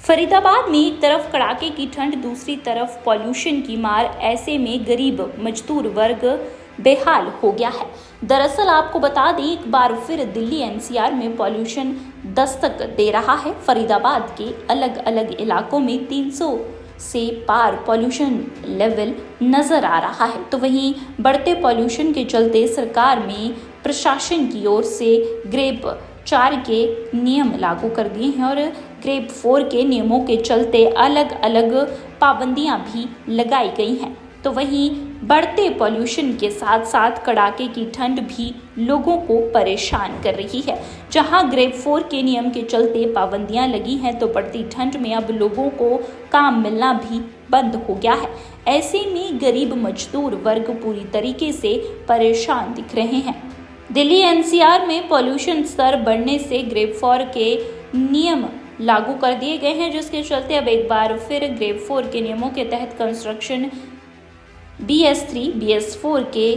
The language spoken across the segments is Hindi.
फरीदाबाद में एक तरफ कड़ाके की ठंड, दूसरी तरफ पॉल्यूशन की मार। ऐसे में गरीब मजदूर वर्ग बेहाल हो गया है। दरअसल आपको बता दें, एक बार फिर दिल्ली एनसीआर में पॉल्यूशन दस्तक दे रहा है। फरीदाबाद के अलग अलग इलाकों में 300 से पार पॉल्यूशन लेवल नजर आ रहा है। तो वहीं बढ़ते पॉल्यूशन के चलते सरकार में प्रशासन की ओर से ग्रेड 4 के नियम लागू कर दिए हैं और ग्रेड 4 के नियमों के चलते अलग अलग पाबंदियां भी लगाई गई हैं। तो वहीं बढ़ते पॉल्यूशन के साथ साथ कड़ाके की ठंड भी लोगों को परेशान कर रही है। जहां ग्रेड 4 के नियम के चलते पाबंदियां लगी हैं, तो बढ़ती ठंड में अब लोगों को काम मिलना भी बंद हो गया है। ऐसे में गरीब मजदूर वर्ग पूरी तरीके से परेशान दिख रहे हैं। दिल्ली एनसीआर में पॉल्यूशन स्तर बढ़ने से ग्रेड 4 के नियम लागू कर दिए गए हैं, जिसके चलते अब एक बार फिर ग्रेड 4 के नियमों के तहत कंस्ट्रक्शन, BS3, BS4 के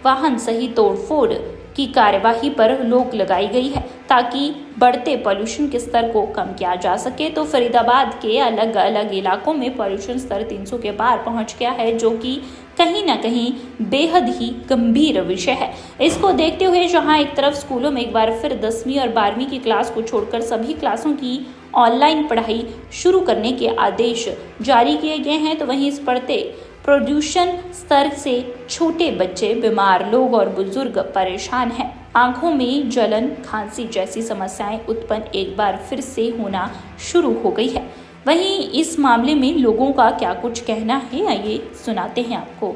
वाहन सही तोड़फोड़ की कार्यवाही पर रोक लगाई गई है ताकि बढ़ते पॉल्यूशन के स्तर को कम किया जा सके। तो फरीदाबाद के अलग अलग इलाकों में पॉल्यूशन स्तर 300 के पार पहुंच गया है, जो कि कहीं ना कहीं बेहद ही गंभीर विषय है। इसको देखते हुए जहां एक तरफ स्कूलों में एक बार फिर 10वीं और 12वीं की क्लास को छोड़कर सभी क्लासों की ऑनलाइन पढ़ाई शुरू करने के आदेश जारी किए गए हैं, तो वहीं इस बढ़ते प्रदूषण स्तर से छोटे बच्चे, बीमार लोग और बुजुर्ग परेशान हैं। आंखों में जलन, खांसी जैसी समस्याएं उत्पन्न एक बार फिर से होना शुरू हो गई है। वहीं इस मामले में लोगों का क्या कुछ कहना है, आइए सुनाते हैं आपको।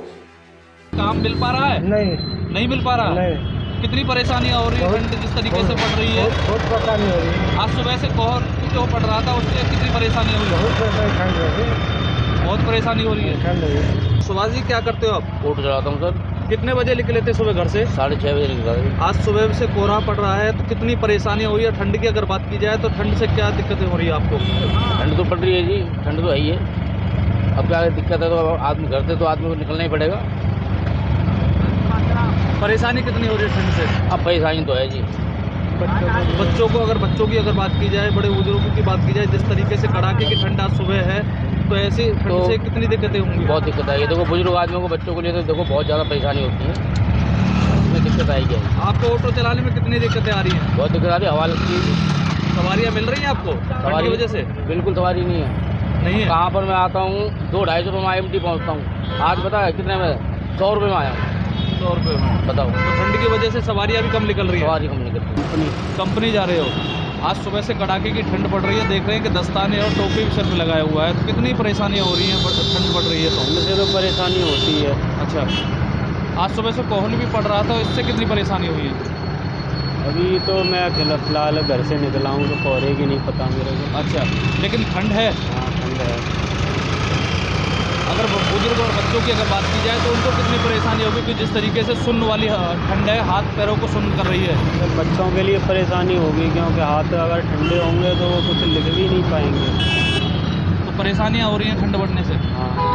काम मिल पा रहा है? नहीं मिल पा रहा। नहीं। कितनी परेशानियां हो रही है? ठंड जिस तरीके से पड़ रही है, बहुत परेशानी हो रही है। आज सुबह से कोहर जो पड़ रहा था उससे कितनी परेशानी हुई? बहुत परेशानी हो रही है। ठंड है। सुभाष जी, क्या करते हो आप? ऑटो चलाता हूँ सर। कितने बजे निकले थे सुबह घर से? 6:30 बजे निकला था। आज सुबह से कोहरा पड़ रहा है, तो कितनी परेशानी हुई है? ठंड की अगर बात की जाए तो ठंड से क्या दिक्कतें हो रही है आपको? ठंड तो पड़ रही है जी, ठंड तो है ही है। अब क्या दिक्कत है, तो आदमी घर से तो आदमी को निकलना ही पड़ेगा। परेशानी कितनी हो रही है ठंड से? अब परेशानी तो है जी। बच्चों की अगर बात की जाए, बड़े बुजुर्गों की बात की जाए, जिस तरीके से कड़ाके की ठंड आज सुबह है, तो ऐसी ठंड से कितनी दिक्कतें होंगी? बहुत दिक्कत आएगी। देखो बुजुर्ग आदमियों को, बच्चों के लिए तो देखो बहुत ज़्यादा परेशानी होती है, उसमें दिक्कत आएगी। आपको ऑटो चलाने में कितनी दिक्कतें आ रही हैं? बहुत दिक्कत आ रही है, हवा लगती है। सवारियाँ मिल रही हैं आपको सवारी की वजह से? बिल्कुल सवारी नहीं है। नहीं है? कहाँ पर मैं आता हूँ 200-250 रुपये में IMT पहुँचता हूँ। आज पता है कितने में? 100 रुपये में आया हूँ। 100 रुपये में? बताओ। तो ठंड की वजह से सवारियाँ भी कम निकल रही है? सवारी कम निकलती। कंपनी जा रहे हो? आज सुबह से कड़ाके की ठंड पड़ रही है, देख रहे हैं कि दस्ताने और टोपी भी सर पे लगाया हुआ है, तो कितनी परेशानियाँ हो रही हैं? ठंड पड़ रही है तो ठंड से तो परेशानी होती है। अच्छा, आज सुबह से कोहर भी पड़ रहा था, इससे कितनी परेशानी हुई है? अभी तो मैं फिलहाल घर से निकला हूँ, तो कोहरे की नहीं पता मेरे को। अच्छा, लेकिन ठंड है? हाँ, ठंड है। अगर बुजुर्ग और बच्चों की अगर बात की जाए तो उनको कितनी परेशानी होगी? कि जिस तरीके से सुन्न वाली ठंड है, हाथ पैरों को सुन्न कर रही है। तो बच्चों के लिए परेशानी होगी, क्योंकि हाथ अगर ठंडे होंगे तो वो कुछ लिख भी नहीं पाएंगे। तो परेशानियाँ हो रही हैं ठंड बढ़ने से? हाँ।